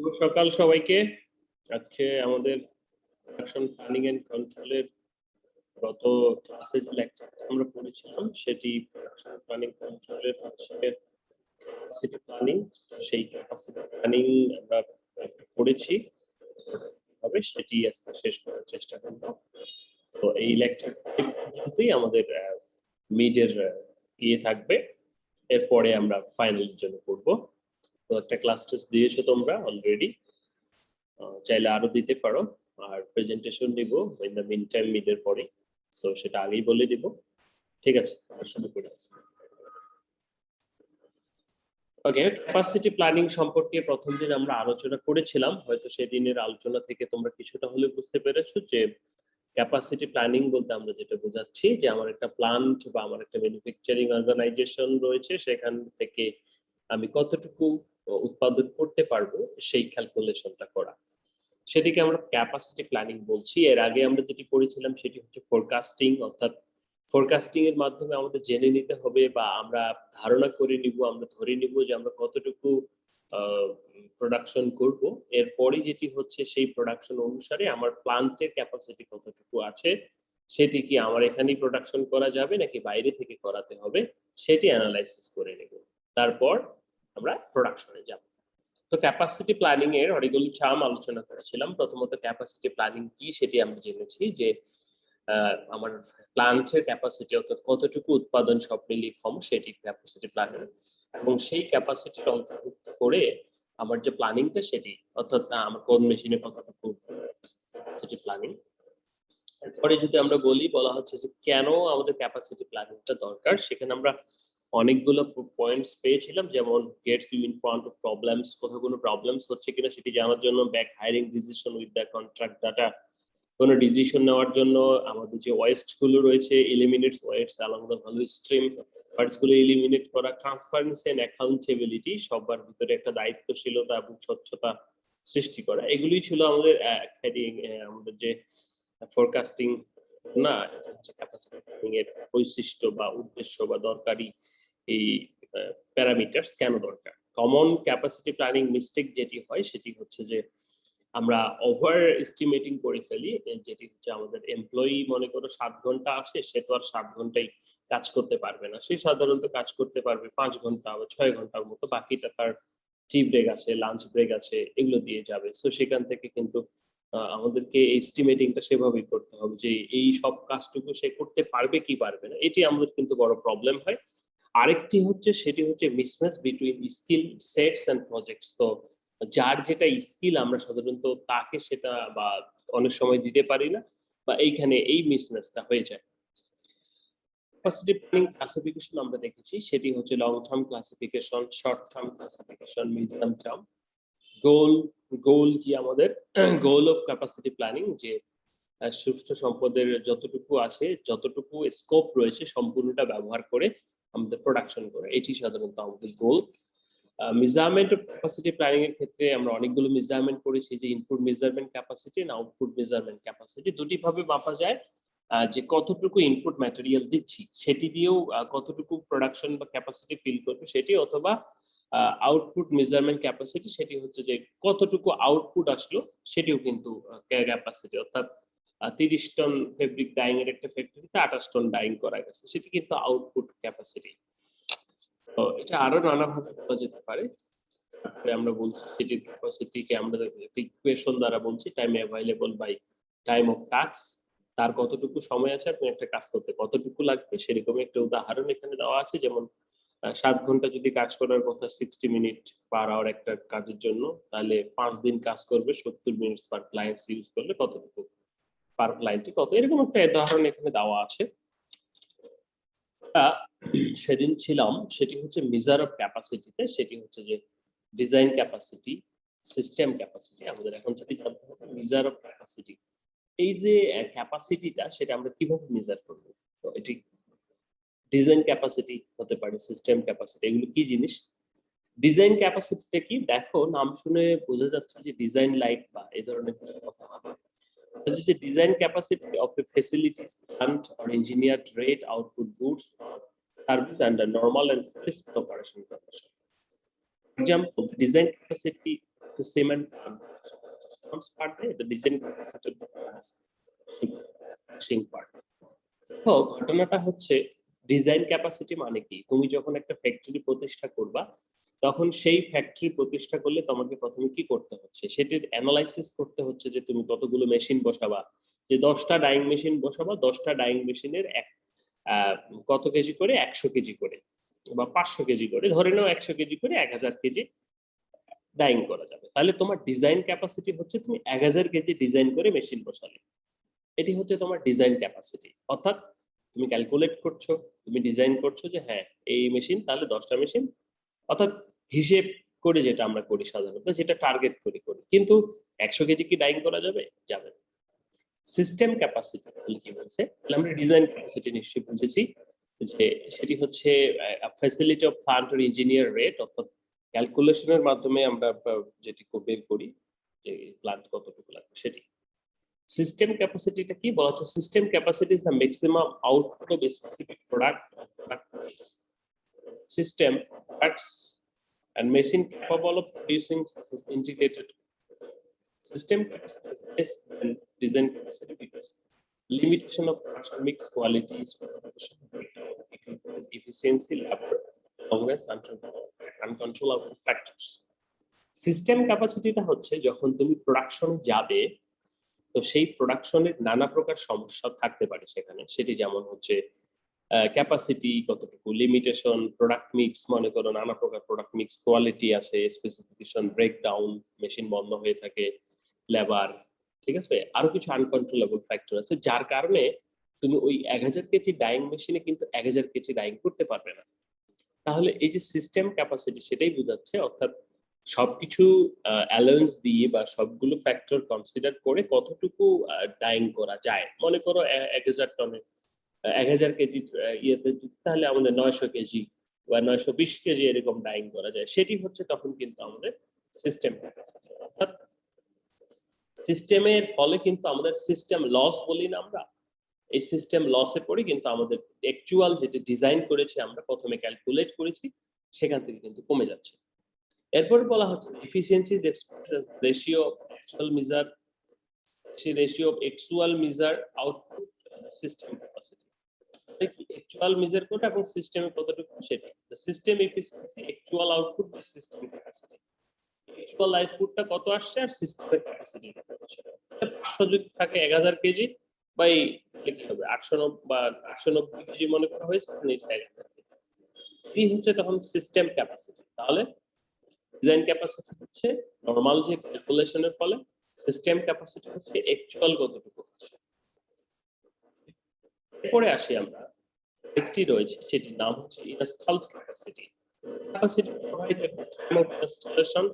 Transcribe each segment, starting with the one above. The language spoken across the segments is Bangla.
শুভ সকাল সবাইকে। আজকে আমাদের প্রোডাকশন প্ল্যানিং এন্ড কন্ট্রোলের গত ক্লাসে যে লেকচারটা আমরা পড়েছিলাম সেটি প্রোডাকশন প্ল্যানিং কন্ট্রোলের হচ্ছে ক্যাপাসিটি প্ল্যানিং। সেই ক্যাপাসিটি প্ল্যানিং আমরা পড়েছি, হবে সেটি আজকে শেষ করার চেষ্টা করব। তো এই লেকচার পর্যন্তই আমাদের মিডের ইয়ে থাকবে, এরপরে আমরা ফাইনালের জন্য পড়ব। তো একটা ক্লাস টেস্ট দিয়েছো তোমরা অলরেডি, চাইলে আরো দিতে পারো। আর প্রেজেন্টেশন দিব ইন দ্য মিন টাইম মিডের পরে, সো সেটা আগেই বলে দিব। ঠিক আছে, শুরু করে আসি। ওকে, ক্যাপাসিটি প্ল্যানিং সম্পর্কে প্রথম দিন আমরা আলোচনা করেছিলাম। হয়তো সেদিনের আলোচনা থেকে তোমরা কিছুটা হলে বুঝতে পেরেছো যে ক্যাপাসিটি প্ল্যানিং বলতে আমরা যেটা বোঝাচ্ছি যে আমার একটা প্ল্যান্ট বা আমার একটা ম্যানুফ্যাকচারিং অর্গানাইজেশন রয়েছে, সেখান থেকে আমি কতটুকু উৎপাদন করতে পারবো সেই ক্যালকুলেশনটা করা, সেটিকে আমরা ক্যাপাসিটি প্ল্যানিং বলছি। এর আগে আমরা যেটি পড়েছিলাম সেটি হচ্ছে ফোরকাস্টিং, অর্থাৎ ফোরকাস্টিং এর মাধ্যমে আমাদের জেনে নিতে হবে বা আমরা ধারণা করে নিব, আমরা ধরে নিব যে আমরা কতটুকু প্রোডাকশন করব। এরপরে যেটি হচ্ছে সেই প্রোডাকশন অনুসারে আমার প্ল্যান্টের ক্যাপাসিটি কতটুকু আছে, সেটি কি আমার এখানেই প্রোডাকশন করা যাবে নাকি বাইরে থেকে করাতে হবে, সেটি অ্যানালাইসিস করে নেব। তারপর আমরা প্রোডাকশনে যাব। তো ক্যাপাসিটি প্ল্যানিং এর অনেকগুলো টার্ম আলোচনা করেছিলাম। প্রথমত ক্যাপাসিটি প্ল্যানিং কি সেটি আমরা জেনেছি যে আমার প্ল্যান্টের ক্যাপাসিটি অর্থাৎ কতটুকু উৎপাদন সব মিলিয়ে ক্ষম সেটি ক্যাপাসিটি প্ল্যানিং, এবং সেই ক্যাপাসিটি অন্তর্ভুক্ত করে আমার যে প্ল্যানিংটা সেটি অর্থাৎ আমার কোন মেশিনে কতটুকু ক্যাপাসিটি প্ল্যানিং। এরপরে যদি আমরা বলা হচ্ছে যে কেন আমাদের ক্যাপাসিটি প্ল্যানিংটা দরকার, সেখানে আমরা অনেকগুলো পয়েন্টস পেয়েছিলাম, যেমন gets you in front of problems, কোথাও কোনো প্রবলেমস হচ্ছে কিনা সেটি জানার জন্য, back hiring decision with the contract data, কোনো ডিসিশন নেওয়ার জন্য আমাদের যে ওয়েস্ট গুলো রয়েছে, eliminates waste along the value stream, waste গুলো এলিমিনেট করা, ট্রান্সপারেন্সি এন্ড অ্যাকাউন্টেবিলিটি, সবার ভিতরে একটা দায়িত্বশীলতা এবং স্বচ্ছতা সৃষ্টি করা, এগুলোই ছিল আমাদের হেডিং, আমাদের যে ফোরকাস্টিং না ক্যাপাসিটি প্ল্যানিং এর বৈশিষ্ট্য বা উদ্দেশ্য বা দরকারি এই প্যারামিটারস কেন দরকার। কমন ক্যাপাসিটি প্ল্যানিং মিস্টেক যেটি হয় সেটি হচ্ছে যে আমরা ওভার এস্টিমেটিং করে ফেলি, যেটি হচ্ছে আমাদের এমপ্লয়ি মনে করো 7 ঘন্টা আছে, সে তো আর 7 ঘন্টাই কাজ করতে পারবে না, সে সাধারণত কাজ করতে পারবে 5 ঘন্টা বা 6 ঘন্টার মতো, বাকিটা তার টি ব্রেক আছে, লাঞ্চ ব্রেক আছে, এগুলো দিয়ে যাবে। সো সেখান থেকে কিন্তু আমাদেরকে এস্টিমেটিংটা সেভাবেই করতে হবে যে এই সব কাজটুকু সে করতে পারবে কি পারবে না, এটি আমাদের কিন্তু বড় প্রবলেম হয়। আরেকটি হচ্ছে সেটি হচ্ছে mismatch between skill sets and projects. তো যার যেটা স্কিল আমরা সাধারণত তাকে সেটা বা অনেক সময় দিতে পারি না, বা এইখানে এই মিসম্যাচটা হয়ে যায়। ক্যাপাসিটি প্ল্যানিং ক্লাসিফিকেশন আমরা দেখেছি, সেটি হচ্ছে long term classification, short term classification, medium term. Goal কি আমাদের গোল অফ ক্যাপাসিটি প্ল্যানিং, যে সুষ্ঠু সম্পদের যতটুকু আছে, যতটুকু স্কোপ রয়েছে সম্পূর্ণটা ব্যবহার করে আমাদের প্রোডাকশন করে, এটি সাধারণত আমাদের গোল। মেজারমেন্ট অফ ক্যাপাসিটি প্ল্যানিং এর ক্ষেত্রে আমরা অনেকগুলো মেজারমেন্ট করেছি, যে ইনপুট মেজারমেন্ট ক্যাপাসিটি না আউটপুট মেজারমেন্ট ক্যাপাসিটি, দুটি ভাবে মাপা যায়। যে কতটুকু ইনপুট ম্যাটেরিয়াল দিচ্ছি সেটি দিয়েও কতটুকু প্রোডাকশন বা ক্যাপাসিটি ফিল করবে সেটি, অথবা আউটপুট মেজারমেন্ট ক্যাপাসিটি, সেটি হচ্ছে যে কতটুকু আউটপুট আসলো সেটিও কিন্তু ক্যাপাসিটি, অর্থাৎ 30 টন ফেব্রিক ডাইং এর একটা ফ্যাক্টরিতে 28 টন ডাইং করা গেছে, সেটি কিন্তু আউটপুট ক্যাপাসিটি। তো এটা আরো নানাভাবে বলা যেতে পারে। তারপরে আমরা বলছি সেটির ক্যাপাসিটিকে আমরা ইকুয়েশন দ্বারা বলছি time available by time of task, তার কতটুকু সময় আছে আপনি একটা কাজ করতে কতটুকু লাগবে, সেরকম একটা উদাহরণ এখানে দেওয়া আছে। যেমন 7 ঘন্টা যদি কাজ করার কথা 60 মিনিট পার আওয়ার একটা কাজের জন্য, তাহলে 5 দিন কাজ করবে 70 মিনিট পার ক্লায়েন্ট ইউজ করলে কতটুকু পার ক্লায়েন্টে কত, এরকম একটা উদাহরণ এখানে দেওয়া আছে। সেদিন ছিলাম সেটি হচ্ছে মেজার অফ ক্যাপাসিটিতে, সেটি হচ্ছে যে ডিজাইন ক্যাপাসিটি, সিস্টেম ক্যাপাসিটি। আমাদের এখন যেটি জানতে হবে মেজার অফ ক্যাপাসিটি, এই যে ক্যাপাসিটিটা সেটা আমরা কিভাবে মেজার করব। তো এটি ডিজাইন ক্যাপাসিটি হতে পারে, সিস্টেম ক্যাপাসিটি, এগুলো কি জিনিস। ডিজাইন ক্যাপাসিটিটা কি, দেখো নাম শুনে বোঝা যাচ্ছে যে ডিজাইন লাইট বা এই ধরনের কথা হবে। This is a design capacity of a facilities plant or engineered rate output goods or service under normal and fixed operation condition. Example, design capacity the cement forms part, the design capacity finishing part. তো ঘটনাটা হচ্ছে ডিজাইন ক্যাপাসিটি মানে কি? তুমি যখন একটা ফ্যাক্টরি প্রতিষ্ঠা করবা, তখন সেই ফ্যাক্টরি প্রতিষ্ঠা করলে তোমাকে প্রথমে কি করতে হচ্ছে? সেটির এনালাইসিস করতে হচ্ছে যে তুমি কতগুলো মেশিন বসাবা। যে ১০ টা ডাইং মেশিন বসাবা, ১০ টা ডাইং মেশিনের আ কত কেজি করে? ১০০ কেজি করে বা ৫০০ কেজি করে। ধরে নাও ১০০ কেজি করে ১০০০ কেজি ডাইং করা যাবে। তাহলে তোমার ডিজাইন ক্যাপাসিটি হচ্ছে তুমি ১০০০ কেজি ডিজাইন করে মেশিন বসালে। এটি হচ্ছে তোমার ডিজাইন ক্যাপাসিটি। অর্থাৎ তুমি ক্যালকুলেট করছো, তুমি ডিজাইন করছো যে হ্যাঁ, এই মেশিন তাহলে ১০ টা মেশিন, অর্থাৎ হিসেব করে যেটা আমরা করি সাধারণত, যেটা টার্গেট করি। কিন্তু ১০০ কেজি কি ডাইং করা যাবে? যাবে না। সিস্টেম ক্যাপাসিটি তাহলে কি বলছে? তাহলে আমরা ডিজাইন ক্যাপাসিটি নিশ্চয়ই বুঝেছি যে সেটি হচ্ছে facility of plant or engineer rate, অর্থাৎ ক্যালকুলেশনের মাধ্যমে আমরা যেটি বের করি যে প্ল্যান্ট কতটুকু লাগবে সেটি। System capacity টা কি বলা হচ্ছে? System capacity is the maximum output of a specific product or product mix. System products and machine capable of producing such as integrated system capacity is less than design capacity because limitation of production mix, quality, specification, efficiency, labor, longness, uncontrollable factors. System capacity টা হচ্ছে যখন তুমি প্রোডাকশনে যাবে, তো সেই প্রোডাকশনের নানা প্রকার সমস্যা থাকতে পারে সেখানে। সেটি যেমন হচ্ছে ক্যাপাসিটি কতটুকু, লিমিটেশন, প্রোডাক্ট মিক্স, মনে করো নানা প্রকার প্রোডাক্ট মিক্স, কোয়ালিটি আছে, স্পেসিফিকেশন, ব্রেকডাউন, মেশিন বন্ধ হয়ে থাকে, লেবার, ঠিক আছে? আরো কিছু আনকন্ট্রোলেবল ফ্যাক্টর আছে যার কারণে তুমি ওই ১০০০ কেজি ডাইং মেশিনে কিন্তু ১০০০ কেজি ডাইং করতে পারবে না। তাহলে এই যে সিস্টেম ক্যাপাসিটি সেটাই বোঝাচ্ছে, অর্থাৎ সবকিছু অ্যালাউন্স দিয়ে বা সবগুলো ফ্যাক্টর কনসিডার করে কতটুকু ডাইং করা যায়। মনে করো ১০০০ টনে ১০০০ কেজি ইয়েতে তাহলে আমাদের ৯০০ কেজি বা ৯২০ কেজি এরকম ডাইং করা যায়। সেটি হচ্ছে তখন কিন্তু আমাদের সিস্টেম ক্যাপাসিটি। অর্থাৎ সিস্টেমের ফলে কিন্তু আমাদের সিস্টেম লস বলি না আমরা, এই সিস্টেম লসে পড়ে কিন্তু আমাদের অ্যাকচুয়াল যেটা ডিজাইন করেছি আমরা প্রথমে ক্যালকুলেট করেছি সেখান থেকে কিন্তু কমে যাচ্ছে। এরপর বলা হচ্ছে efficiency is expressed as ratio of actual measure output system capacity. Actual measure কোটা এবং সিস্টেমে কতটুকু সেটা। The system efficiency actual output by system capacity. Actual আউটপুটটা কত আসছে আর সিস্টেমের ক্যাপাসিটি কত আসছে। ৫০০ যদি থাকে ১০০০ কেজি বাই কি হবে ৮৯০ কেজি মনে করা হয়েছে, এই হচ্ছে তখন সিস্টেম ক্যাপাসিটি। তাহলে ডিজাইন ক্যাপাসিটি হচ্ছে নরমাল যে ক্যালকুলেশনের ফলে, সিস্টেম ক্যাপাসিটি হচ্ছে অ্যাকচুয়াল কতটুকু হচ্ছে। এরপরে আসি আমরা, একটি রয়েছে সেটির নাম হচ্ছে installed capacity. Capacity provided by installation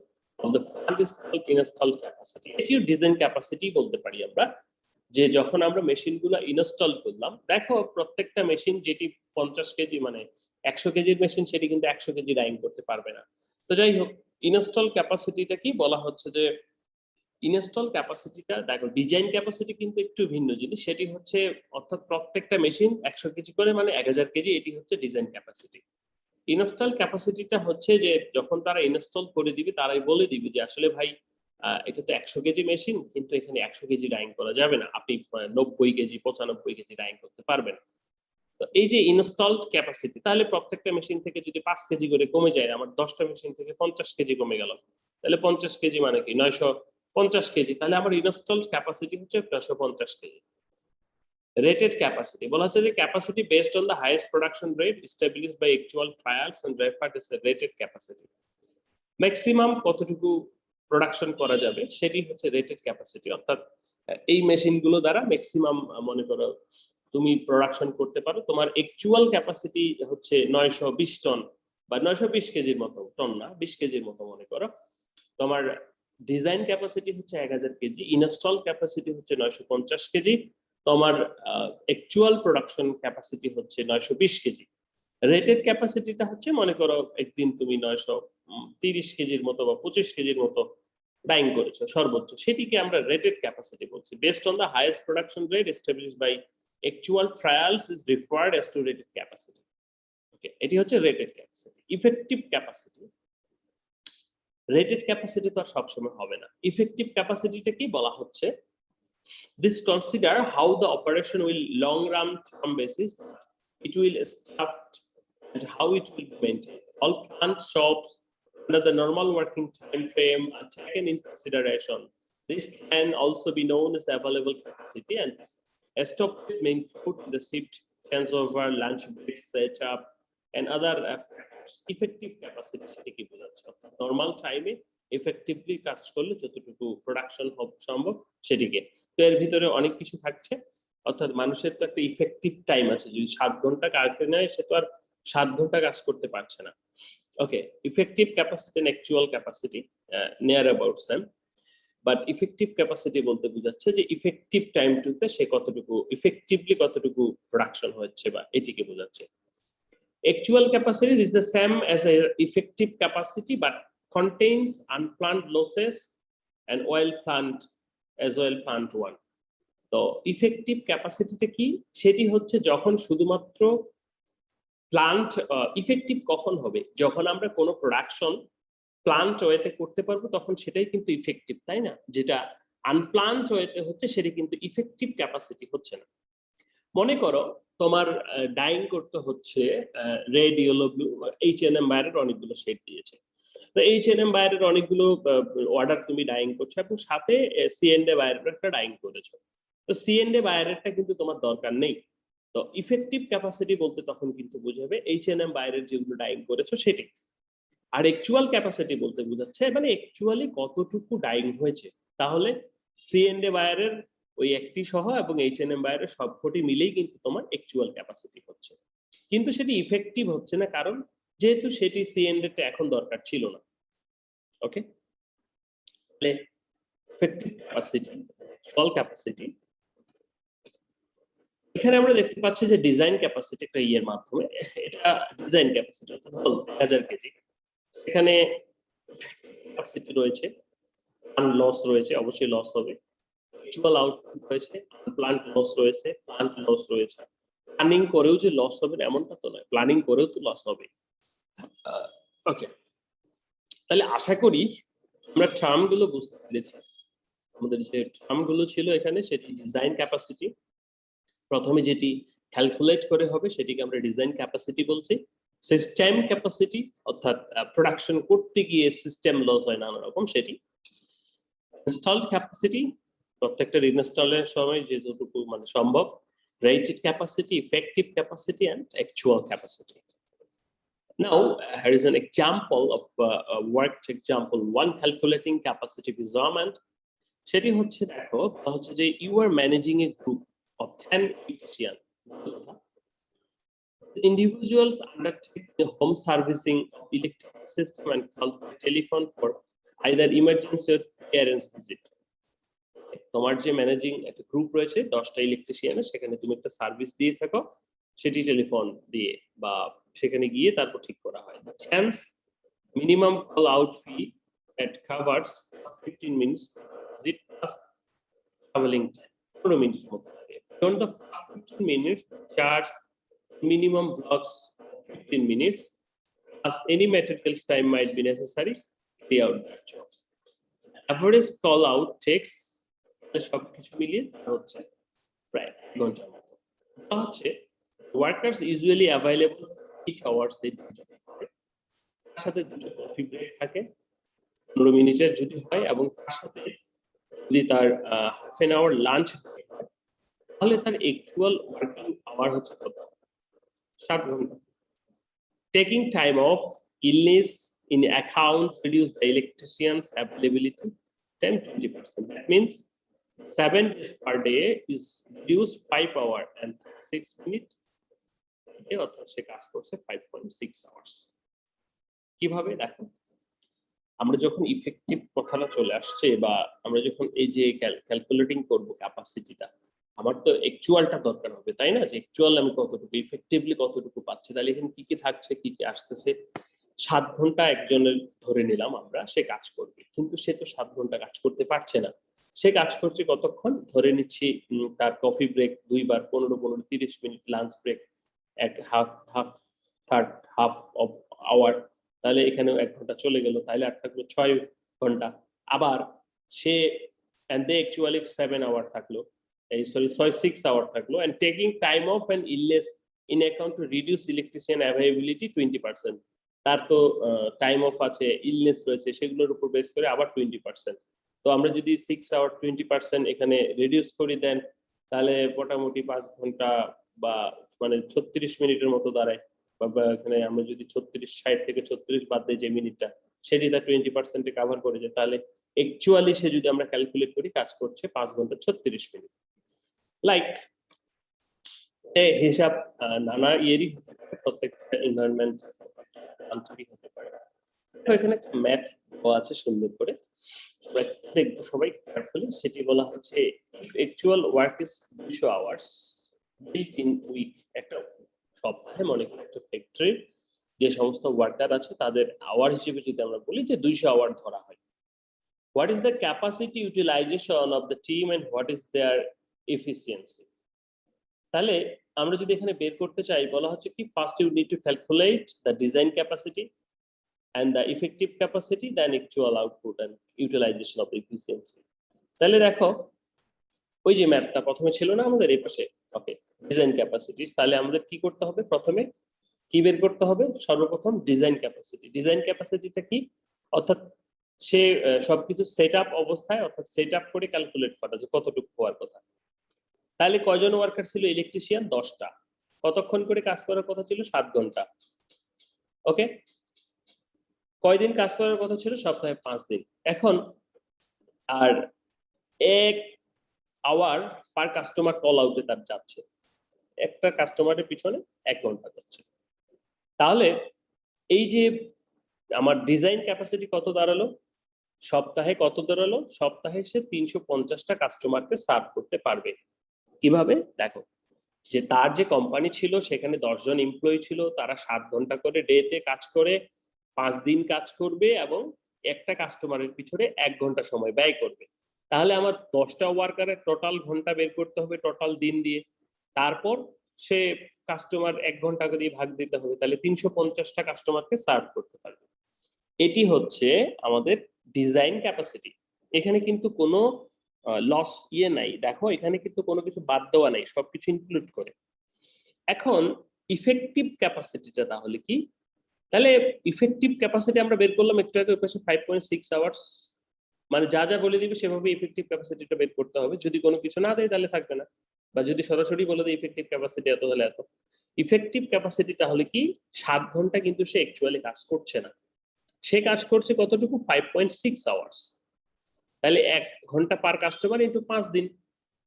of the plant is called installed capacity. এটিও ডিজাইন ক্যাপাসিটি বলতে পারি আমরা, যে যখন আমরা মেশিনগুলো ইনস্টল করলাম, দেখো প্রত্যেকটা মেশিন যেটি ৫০ কেজি মানে ১০০ কেজির মেশিন সেটি কিন্তু ১০০ কেজি ডাইং করতে পারবে না। তো যাই হোক, ইনস্টল ক্যাপাসিটিটা কি বলা হচ্ছে যে ইনস্টল ক্যাপাসিটিটা দেখো, ডিজাইন ক্যাপাসিটি কিন্তু একটু ভিন্ন জিনিস। সেটি হচ্ছে অর্থাৎ প্রত্যেকটা মেশিন ১০০ কেজি করে মানে ১০০০ কেজি, এটি হচ্ছে ডিজাইন ক্যাপাসিটি। ইনস্টল ক্যাপাসিটিটা হচ্ছে যে যখন তারা ইনস্টল করে দিবে তারাই বলে দিবে যে আসলে ভাই এটা তো ১০০ কেজি মেশিন কিন্তু এখানে ১০০ কেজি ডাইং করা যাবে না। আপনি ৯০ কেজি ৯৫ কেজি ডাইং করতে পারবেন। তো এই যে ইনস্টলড ক্যাপাসিটি, তাহলে প্রত্যেকটা মেশিন থেকে যদি ৫ কেজি করে কমে যায়, আমার ১০ টা মেশিন থেকে ৫০ কেজি কমে গেল। তাহলে ৫০ কেজি মানে কি ৯৫০ কেজি। তাহলে আমার ইনস্টলড ক্যাপাসিটি হচ্ছে ৯৫০ কেজি। রেটেড ক্যাপাসিটি বলা হচ্ছে যে capacity based on the highest production rate established by actual trials and referred as a rated capacity. Maximum কতটুকু প্রোডাকশন করা যাবে সেটি হচ্ছে রেটেড ক্যাপাসিটি। অর্থাৎ এই মেশিনগুলো দ্বারা ম্যাক্সিমাম মনে করো তুমি প্রোডাকশন করতে পারো। তোমার অ্যাকচুয়াল ক্যাপাসিটি হচ্ছে ৯২০ টন বা ৯২০ কেজির মতো, টন না ২০ কেজির মতো মনে করো। তোমার ডিজাইন ক্যাপাসিটি হচ্ছে ১০০০ কেজি, ইনস্টল ক্যাপাসিটি হচ্ছে ৯৫০ কেজি, তোমার অ্যাকচুয়াল প্রোডাকশন ক্যাপাসিটি হচ্ছে ৯২০ কেজি। রেটেড ক্যাপাসিটিটা হচ্ছে মনে করো একদিন তুমি ৯৩০ কেজির মতো বা ২৫ কেজির মতো ডাইং করেছো সর্বোচ্চ, সেটিকে আমরা রেটেড ক্যাপাসিটি বলছি। Based on the highest production rate established by actual trials is referred as to rated capacity. Okay, এটি হচ্ছে rated capacity. Effective capacity, rated capacity তো আর সবসময় হবে না। ইফেক্টিভ ক্যাপাসিটিটা কি বলা হচ্ছে, this consider how the operation will long run term basis, it will start and how it will be maintained. All plant shops under the normal working time frame are taken in consideration. This can also be known as available capacity, and stoppage may include the shift changeover, lunch break setup, and other factors. Effective capacity সেটা কি বোঝাচ্ছে, নরমাল টাইমে এফেক্টিভলি কাজ করলে যতটুকু প্রোডাকশন সম্ভব সেটিকে। তো এর ভিতরে অনেক কিছু থাকছে, অর্থাৎ মানুষের তো একটা ইফেক্টিভ টাইম আছে, যদি 7 ঘন্টা কাজে নেয় সে তো আর 7 ঘন্টা কাজ করতে পারছে না। Okay, effective capacity and actual capacity near about same, but effective capacity বলতে বোঝাচ্ছে যে ইফেক্টিভ টাইমটুতে সে কতটুকু ইফেক্টিভলি কতটুকু প্রোডাকশন হচ্ছে বা এটিকে বোঝাচ্ছে। Actual capacity is the same as a effective capacity but contains unplanned losses and well planned as well planned one. তো ইফেক্টিভ ক্যাপাসিটিটা কি, সেটি হচ্ছে যখন শুধুমাত্র প্লান্ট ইফেক্টিভ কখন হবে, যখন আমরা কোনো প্রোডাকশন প্লান্ট ওয়েতে করতে পারবো তখন সেটাই কিন্তু ইফেক্টিভ, তাই না? যেটা আনপ্লান্ট ওয়েতে হচ্ছে সেটা কিন্তু ইফেক্টিভ ক্যাপাসিটি হচ্ছে না। মনে করো তোমার ডাইং করতে হচ্ছে রেড, ইয়েলো, ব্লু, H&M বাইরের অনেকগুলো শেড দিয়েছে। তো H&M বাইরের অনেকগুলো অর্ডার তুমি ডাইং করছো এবং সাথে C&A বাইরের একটা ডাইং করেছো। তো C&A বাইরেরটা কিন্তু তোমার দরকার নেই। তো ইফেক্টিভ ক্যাপাসিটি বলতে তখন কিন্তু বোঝাবে H&M বাইরের যেগুলো ডাইং করেছো সেটি। আর অ্যাকচুয়াল ক্যাপাসিটি বলতে বোঝাচ্ছে মানে অ্যাকচুয়ালি কতটুকু ডাইং হয়েছে। তাহলে C&A বাইরের ওই একটি সহ এবং H&M বাইরের সবকটি মিলেই কিন্তু তোমার অ্যাকচুয়াল ক্যাপাসিটি হচ্ছে, কিন্তু সেটি ইফেক্টিভ হচ্ছে না, কারণ যেহেতু সেটি C&A তে এখন দরকার ছিল না। ওকে, তাহলে ইফেক্টিভ ক্যাপাসিটি, অ্যাকচুয়াল ক্যাপাসিটি। এখানে আমরা দেখতে পাচ্ছি যে ডিজাইন ক্যাপাসিটি একটা ইয়ের মাধ্যমে, এটা ডিজাইন ক্যাপাসিটি অর্থাৎ 1000 কেজি। এখানে ক্যাপাসিটি রয়েছে, লস রয়েছে, অবশ্যই লস হবে, অ্যাকচুয়াল আউটপুট রয়েছে, প্লান্ট লস রয়েছে, প্লান্ট লস রয়েছে। প্ল্যানিং করেও যে লস হবে এমনটা তো নয়, প্ল্যানিং করেও তো লস হবে। ওকে, তাহলে আশা করি আমরা টার্ম গুলো বুঝতে পেরেছি। আমাদের যে টার্ম গুলো ছিল এখানে সেটি ডিজাইন ক্যাপাসিটি, প্রথমে যেটি ক্যালকুলেট করে হবে সেটিকে আমরা ডিজাইন ক্যাপাসিটি বলছি। সিস্টেম ক্যাপাসিটি অর্থাৎ প্রোডাকশন করতে গিয়ে সিস্টেম লস হয় নানা রকম, সেটি। ইনস্টলড ক্যাপাসিটি, প্রত্যেকটা ইনস্টলের সময় যেটুকু মানে সম্ভব। Rated capacity, effective capacity and actual capacity. Now here is an example of worked example one calculating capacity measurement. সেটি হচ্ছে দেখো হচ্ছে যে you are managing a group of 10 electricians. Individuals undertake the home servicing of electric system and call for telephone for either emergency or clearance visit. তোমার যে ম্যানেজিং একটা গ্রুপ রয়েছে 10টা ইলেকট্রিশিয়ানের, সেখানে তুমি একটা সার্ভিস দিয়ে থাকো, সেটি টেলিফোন দিয়ে বা সেখানে গিয়ে তারপর ঠিক করা হয়। Hence minimum call out fee that covers 15 minutes visit plus traveling time, 15 minutes মতো লাগে। Beyond the first 15 minutes charge minimum blocks 15 minutes plus any materials time might be necessary to carry out that job. Average call out takes সবকিছু মিলিয়ে হচ্ছে প্রায় 1 ঘন্টার মতো। হচ্ছে ওয়ার্কার্স ইউজুয়ালি অ্যাভেলেবল 8 আওয়ার্স এর জন্য, তার সাথে দুটো কফি ব্রেক থাকে 15 মিনিটের যদি হয়, এবং তার সাথে যদি তার half an hour lunch break হয়, তাহলে তার অ্যাকচুয়াল ওয়ার্কিং আওয়ার হচ্ছে কত? 7 ঘন্টা। Taking time off, illness in account reduce the electrician's availability 10-20%. That means 7 days per day is reduced 5 hours and 6 minutes. অর্থাৎ সে কাজ করছে 5.6 hours। কিভাবে দেখো, আমরা যখন ইফেক্টিভ কথাটা চলে আসছে বা আমরা যখন এই যে ক্যালকুলেটিং করব ক্যাপাসিটিটা, আমার তো অ্যাকচুয়ালটা দরকার হবে, তাই না? যে অ্যাকচুয়াল আমি কতটুকু ইফেক্টিভলি কতটুকু পাচ্ছি। তাহলে এখানে কি কি থাকছে, কি কি আসতেছে। 7 ঘন্টা একজনের ধরে নিলাম আমরা, সে কাজ করবে, কিন্তু সে তো 7 ঘন্টা কাজ করতে পারছে না। সে কাজ করছে কতক্ষণ ধরে নিচ্ছি, তার কফি ব্রেক 2 বার 15-15 30 মিনিট, লাঞ্চ ব্রেক এক হাফ অফ আওয়ার, তাহলে এখানেও 1 ঘন্টা চলে গেল, তাহলে আর থাকলো 6 ঘন্টা। আবার সে and they actually 7 hour থাকলো, এই সরি 6 hour থাকলো, and taking time off and illness in account to reduce electrician availability 20%। তার তো টাইম অফ আছে, ইলনেস রয়েছে, সেগুলোর উপর বেস করে আবার 20%। তো আমরা যদি 6 আওয়ার 20% এখানে রিডিউস করি দেন, তাহলে মোটামুটি 5 ঘন্টা বা মানে 36 মিনিটের মতো দাঁড়ায়। বা এখানে আমরা যদি 36 60 থেকে 36 বাদ দেই যে মিনিটটা, সেটি তার 20% এ কভার করে যায়। তাহলে অ্যাকচুয়ালি সে যদি আমরা ক্যালকুলেট করি কাজ করছে 5 ঘন্টা 36 মিনিট। লাইক হিসাব নানা ইয়েরই প্রত্যেকটা এনভায়রনমেন্ট আন্তরিক হতে পারে। তো এখানে ম্যাথ আছে সুন্দর করে, আমরা দেখবো সবাই কেয়ারফুলি। সেটি বলা হচ্ছে actual work is 200 hours built in week. একটা সপ্তাহে মনে করি একটা ফ্যাক্টরির যে সমস্ত ওয়ার্কার আছে তাদের আওয়ার হিসেবে যদি আমরা বলি যে 200 আওয়ার ধরা হয়। What is the capacity utilization of the team and what is their efficiency? তাহলে আমরা যদি এখানে বের করতে চাই, বলা হচ্ছে কি first you need to calculate the design capacity and the effective capacity then actual output and utilization of efficiency। তাহলে দেখো ওই যে ম্যাথটা প্রথমে ছিল না আমাদের এই পাশে, ওকে, ডিজাইন ক্যাপাসিটি। তাহলে আমাদের কি করতে হবে, প্রথমে কি বের করতে হবে, সর্বপ্রথম ডিজাইন ক্যাপাসিটি। ডিজাইন ক্যাপাসিটিটা কি, অর্থাৎ সে সবকিছু সেট আপ অবস্থায়, অর্থাৎ সেট আপ করে ক্যালকুলেট করা যে কতটুকু হওয়ার কথা। তাহলে কয়জন ওয়ার্কার ছিল, ইলেকট্রিশিয়ান 10টা, কতক্ষণ করে কাজ করার কথা ছিল, 7 ঘন্টা। ওকে, কয়দিন কাজ করার কথা ছিল, সপ্তাহে 5 দিন। এখন আর 1 আওয়ার পার কাস্টমার কল আউটে তার যাচ্ছে, একটা কাস্টমারের পিছনে 1 ঘন্টা যাচ্ছে। তাহলে এই যে আমার ডিজাইন ক্যাপাসিটি কত দাঁড়ালো, সপ্তাহে কত দাঁড়ালো, সপ্তাহে সে 350টা কাস্টমারকে সার্ভ করতে পারবে। কিভাবে, দেখো যে তার যে কোম্পানি ছিল সেখানে 10 জন এমপ্লয়ি ছিল, তারা 7 ঘন্টা করে ডেতে কাজ করে 5 দিন কাজ করবে এবং একটা কাস্টমারের পিছনে 1 ঘন্টা সময় ব্যয় করবে। তাহলে আমার 10টা ওয়ার্কারের টোটাল ঘন্টা বের করতে হবে টোটাল দিন দিয়ে, তারপর সে কাস্টমার 1 ঘন্টা দিয়ে ভাগ দিতে হবে, তাহলে 350টা কাস্টমারকে সার্ভ করতে পারবে। এটি হচ্ছে আমাদের ডিজাইন ক্যাপাসিটি। এখানে কিন্তু কোনো লস ইয়ে নাই, দেখো এখানে কিন্তু কোনো কিছু বাদ দেওয়া নাই, সবকিছু ইনক্লুড করে। এখন ইফেক্টিভ ক্যাপাসিটিটা তাহলে কি, তাহলে ইফেক্টিভ ক্যাপাসিটি আমরা বের করলাম একটু আগে, ওই পাশে 5.6 আওয়ার্স, মানে যা যা বলে দিবে সেভাবে ইফেক্টিভ ক্যাপাসিটিটা বের করতে হবে। যদি কোনো কিছু না দেয় তাহলে থাকবে না, বা যদি সরাসরি বলে দেয় ইফেক্টিভ ক্যাপাসিটি এত হলে এত। ইফেক্টিভ ক্যাপাসিটি তাহলে কি, 7 ঘন্টা কিন্তু সে অ্যাকচুয়ালি কাজ করছে না, সে কাজ করছে কতটুকু, 5.6 আওয়ার্স। তাহলে 1 ঘন্টা পার কাস্টমার ইনটু 5 দিন,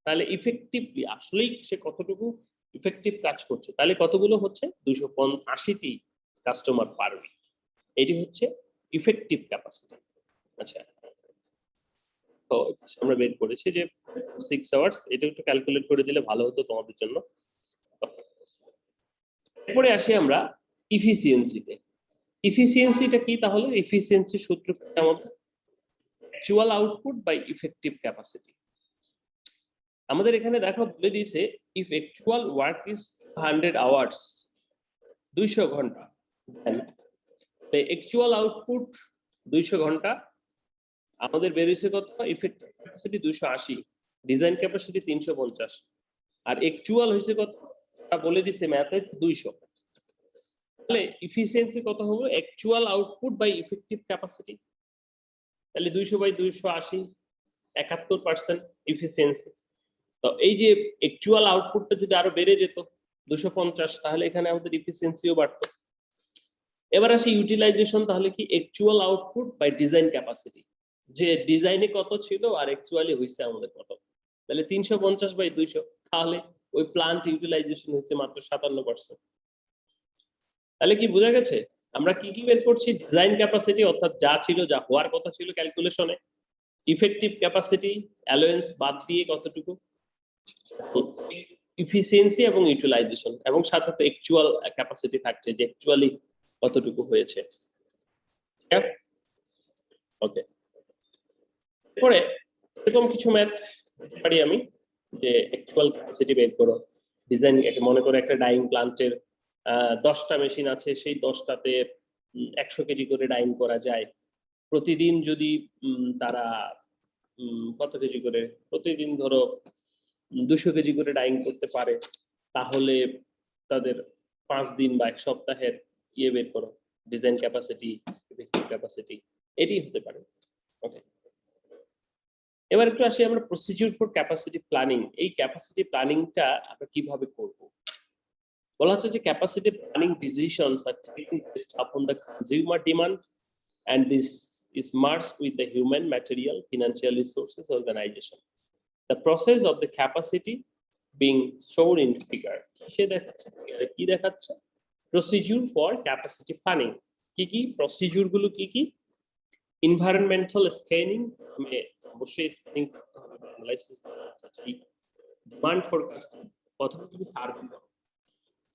তাহলে ইফেক্টিভলি আসলেই সে কতটুকু ইফেক্টিভ কাজ করছে, তাহলে কতগুলো হচ্ছে, 280টি কাস্টমার পার উইক। এটি হচ্ছে ইফেক্টিভ ক্যাপাসিটি। আচ্ছা, তো আমরা বের করেছি যে 6 আওয়ার্স, এটা একটু ক্যালকুলেট করে দিলে ভালো হতো তোমাদের জন্য। এরপরে আসি আমরা ইফিসিয়েন্সিতে। ইফিসিয়েন্সিটা কি, তাহলে ইফিসিয়েন্সি সূত্র কেমন, actual output by effective capacity. আমাদের এখানে দেখো বলে দিয়েছে if actual work is 100 hours, 200 ঘন্টা, অ্যাকচুয়াল আউটপুট 200 ঘন্টা, আমাদের বেরিয়েছে কত, ইফেক্টিভ ক্যাপাসিটি 280, ডিজাইন ক্যাপাসিটি 350, আর অ্যাকচুয়াল হয়েছে কত বলে দিছে ম্যাথে 200। তাহলে ইফিসিয়েন্সি কত হবে, actual output by effective capacity, তাহলে 200 বাই 280, 71% ইফিসিয়েন্সি। তো এই যে অ্যাকচুয়াল আউটপুটটা যদি আরো বেড়ে যেত 250, তাহলে এখানে আমাদের ইফিসিয়েন্সিও বাড়তো। এবার আসি ইউটিলাইজেশন, তাহলে কি actual output by design capacity, যে ডিজাইনে কত ছিল আর অ্যাকচুয়ালি হইছে আমাদের কত, তাহলে 350 বাই 200, তাহলে ওই প্লান্ট ইউটিলাইজেশন হচ্ছে মাত্র 57%। তাহলে কি বোঝা গেছে আমরা কি কি বের করছি, ডিজাইন ক্যাপাসিটি অর্থাৎ যা ছিল, যা হওয়ার কথা ছিল ক্যালকুলেশনে, ইফেক্টিভ ক্যাপাসিটি অ্যালোয়েন্স বাদ দিয়ে কতটুকু, ইফিসিয়েন্সি এবং ইউটিলাইজেশন, এবং সাথে তো অ্যাকচুয়াল ক্যাপাসিটি থাকছে যে অ্যাকচুয়ালি কতটুকু হয়েছে। ওকে, এরপরে এরকম কিছু ম্যাথ পারি আমি, যে অ্যাকচুয়াল ক্যাপাসিটি বের করো, ডিজাইন, মনে করো একটা ডাইং প্লান্টের 10টা মেশিন আছে, সেই 10টাতে 100 কেজি করে ডাইং করা যায়, প্রতিদিন যদি তারা কত কেজি করে, প্রতিদিন ধরো 200 কেজি করে ডাইং করতে পারে, তাহলে তাদের 5 দিন বা 1 সপ্তাহের বের করো, ডিজাইন ক্যাপাসিটি, ইফেক্টিভ ক্যাপাসিটি, এটি হতে পারে। ওকে, এবার একটু আসি আমরা প্রসিডিউর ফর ক্যাপাসিটি প্ল্যানিং। এই ক্যাপাসিটি প্ল্যানিংটা আমরা কিভাবে করব? বলা হচ্ছে যে capacity planning decisions are taken based upon the consumer demand and this is merged with the human, material, financial resources organization. The process of the capacity being shown in figure. কি দেখাচ্ছে? Procedure for capacity planning. কি procedure গুলো কি? Environmental scanning, অবশ্যই স্ক্যানিং অ্যানালাইসিস, ডিমান্ড ফোরকাস্টিং, প্রথমে তুমি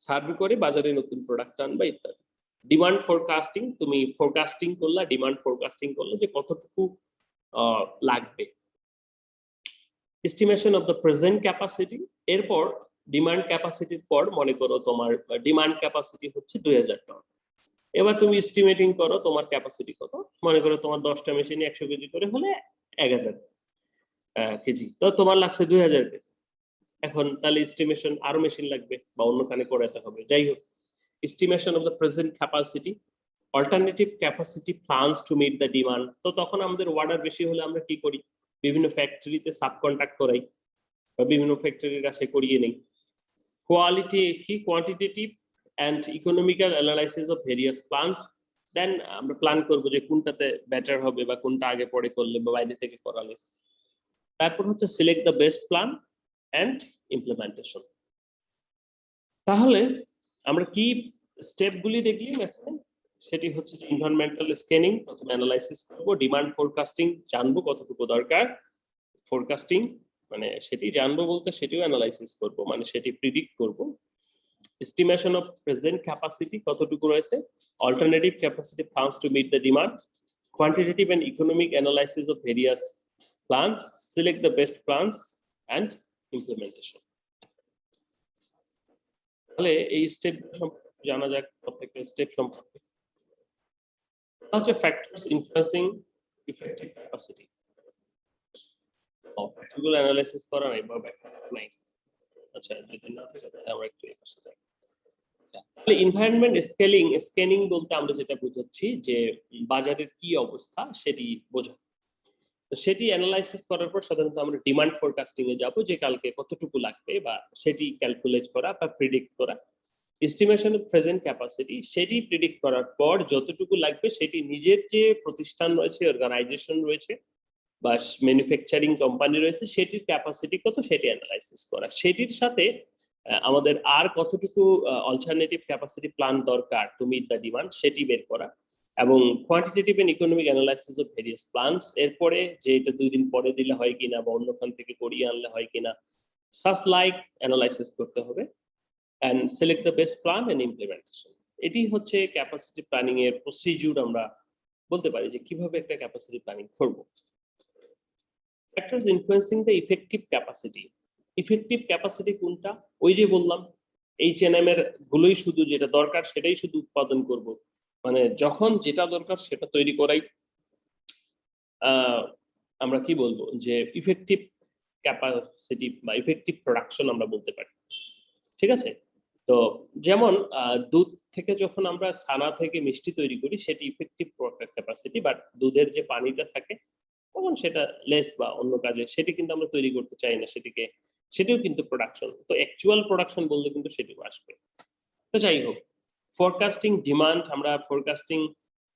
সার্ভে করে বাজারে নতুন প্রোডাক্ট আনবা ইত্যাদি। ডিমান্ড ফোরকাস্টিং, তুমি ফোরকাস্টিং করলা, ডিমান্ড ফোরকাস্টিং করলে যে কতটুকু লাগবে। Estimation of the present capacity, এরপর ডিমান্ড ক্যাপাসিটির পর মনে করো তোমার ডিমান্ড ক্যাপাসিটি হচ্ছে 2000 টন, এবার তুমি এস্টিমেটিং করো তোমার ক্যাপাসিটি কত, মনে করো তোমার 10টা মেশিনে 100 কেজি করে হলে 1000 কেজি, তো তোমার লাগছে 2000 কেজি। এখন তাহলে এস্টিমেশন আরো মেশিন লাগবে বা অন্য কানে করাতে হবে, যাই হোক। Estimation of the present capacity, alternative capacity plans to meet the demand. তো তখন আমাদের অর্ডার বেশি হলে আমরা কি করি? বিভিন্ন ফ্যাক্টরিতে সাবকন্ট্রাক্ট করাই বা বিভিন্ন ফ্যাক্টরির কাছে করিয়ে নেই। Quantitative and economical analysis of various plans, দেন আমরা প্ল্যান করব যে কোনটাতে বেটার হবে বা কোনটা আগে পরে করলে বা বাইরে থেকে করালে। তারপর হচ্ছে select the best plan and implementation. তাহলে আমরা কি স্টেপগুলি দেখলাম এখন? সেটি হচ্ছে যে এনভায়রনমেন্টাল স্ক্যানিং, প্রথমে অ্যানালাইসিস করব, ডিমান্ড ফোরকাস্টিং, জানবো কতটুকু দরকার, ফোরকাস্টিং মানে সেটি জানবো বলতে সেটিও অ্যানালাইসিস করব, মানে সেটি প্রিডিক্ট করব। এস্টিমেশন অফ প্রেজেন্ট ক্যাপাসিটি, কতটুকু রয়েছে, alternative capacity plans to meet the demand, quantitative and economic analysis of various plans, select the best plans and implementation. তাহলে এই স্টেপ সম্পর্কে জানা যাক, প্রত্যেকটা স্টেপ সম্পর্কে। হচ্ছে ফ্যাক্টরস ইনফ্লুয়েন্সিং ইফেক্টিভ ক্যাপাসিটি। ফ্যাক্টরগুলো অ্যানালাইসিস করা নাই বা নাই, আচ্ছা যদি না থাকে তাহলে আমরা একটু এই পাশে যাই। তাহলে এনভায়রনমেন্ট স্কেলিং বলতে আমরা যেটা বুঝাচ্ছি যে বাজারের কি অবস্থা সেটি বোঝা। তো সেটি অ্যানালাইসিস করার পর সাধারণত আমরা ডিমান্ড ফোরকাস্টিং এ যাব, যে কালকে কতটুকু লাগবে বা সেটি ক্যালকুলেট করা বা প্রেডিক্ট করা। এস্টিমেশন অফ প্রেজেন্ট ক্যাপাসিটি, সেটি প্রেডিক্ট করার পর যতটুকু লাগবে সেটি নিজের যে প্রতিষ্ঠান রয়েছে, অর্গানাইজেশন রয়েছে বা ম্যানুফ্যাকচারিং কোম্পানি রয়েছে, সেটির ক্যাপাসিটি কত সেটি অ্যানালাইসিস করা। সেটির সাথে আমাদের আর কতটুকু অল্টারনেটিভ ক্যাপাসিটি প্ল্যান দরকার টু মিট দ্য ডিমান্ড সেটি বের করা, এবং quantitative and economic analysis of various plans, এরপরে যে এটা 2 দিন পরে দিলে হয় কিনা বা অন্যখান থেকে করিয়ে আনলে হয় কিনা, সাস লাইক অ্যানালাইসিস করতে হবে, and select the best plan and implementation. এটি হচ্ছে ক্যাপাসিটি প্ল্যানিং এর প্রসিডিউর। আমরা বলতে পারি যে কিভাবে একটা ক্যাপাসিটি প্ল্যানিং করব। Factors influencing the effective capacity. Effective capacity কোনটা? ওই যে বললাম H&M এর গুলোই শুধু যেটা দরকার সেটাই শুধু উৎপাদন করব, মানে যখন যেটা দরকার সেটা তৈরি করাই আমরা কি বলবো যে ইফেক্টিভ ক্যাপাসিটি বা ইফেক্টিভ প্রোডাকশন আমরা বলতে পারি, ঠিক আছে? তো যেমন দুধ থেকে যখন আমরা ছানা থেকে মিষ্টি তৈরি করি সেটি ইফেক্টিভ ক্যাপাসিটি, বাট দুধের যে পানিটা থাকে তখন সেটা লেস বা অন্য কাজে সেটি কিন্তু আমরা তৈরি করতে চাই না, সেটিও কিন্তু প্রোডাকশন। তো অ্যাকচুয়াল প্রোডাকশন বললে কিন্তু সেটিও আসবে। তো যাই হোক, ফোরকাস্টিং ডিমান্ড, আমরা ফোরকাস্টিং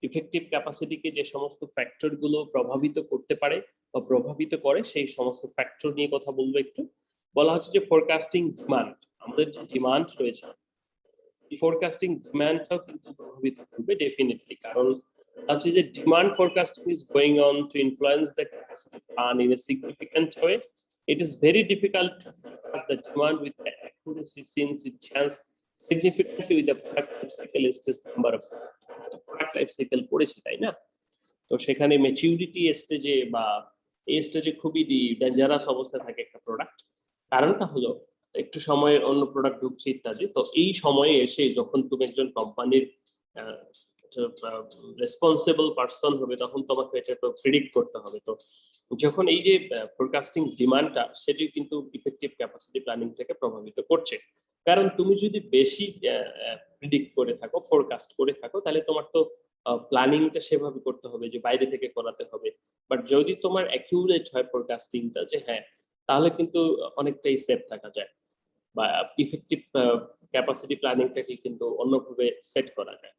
ইফেক্টিভ ক্যাপাসিটিকে যে সমস্ত ফ্যাক্টর গুলো প্রভাবিত করতে পারে বা প্রভাবিত করে সেই সমস্ত ফ্যাক্টর নিয়ে কথা বলবো একটু। বলা হচ্ছে যে ফোরকাস্টিং ডিমান্ড, আমাদের যে ডিমান্ড রয়েছে ফোরকাস্টিং ডিমান্ডটাও কিন্তু প্রভাবিত করবে ডেফিনেটলি, কারণ হচ্ছে যে demand forecasting is going on two influence the capacity plan in a significant way. It is very difficult to forecast the demand with accuracy since it changes significantly with the product life cycle stage number of product life cycle পড়েছি, তাই না? তো সেখানে ম্যাচিউরিটি স্টেজে বা এই স্টেজে খুবই ডেঞ্জারাস অবস্থা থাকে একটা প্রোডাক্ট। কারণটা হলো একটু সময়ের অন্য প্রোডাক্ট ঢুকছে ইত্যাদি। তো এই সময়ে এসে যখন তুমি একজন কোম্পানির রেসপন্সিবল পারসন হবে তখন তোমাকে এটা তো প্রেডিক্ট করতে হবে। তো যখন এই যে ফোরকাস্টিং ডিমান্ডটা সেটি কিন্তু ইফেক্টিভ ক্যাপাসিটি প্ল্যানিং থেকে প্রভাবিত করছে। কারণ তুমি যদি বেশি প্রেডিক্ট করে থাকো, ফোরকাস্ট করে থাকো, তাহলে তোমার তো প্ল্যানিংটা সেভাবে করতে হবে যে বাইরে থেকে করাতে হবে। বাট যদি তোমার অ্যাকিউরেট হয় ফোরকাস্টিংটা যে হ্যাঁ, তাহলে কিন্তু অনেকটাই সেফ থাকা যায় বা ইফেক্টিভ ক্যাপাসিটি প্ল্যানিংটাকে কিন্তু অন্যভাবে সেট করা যায়।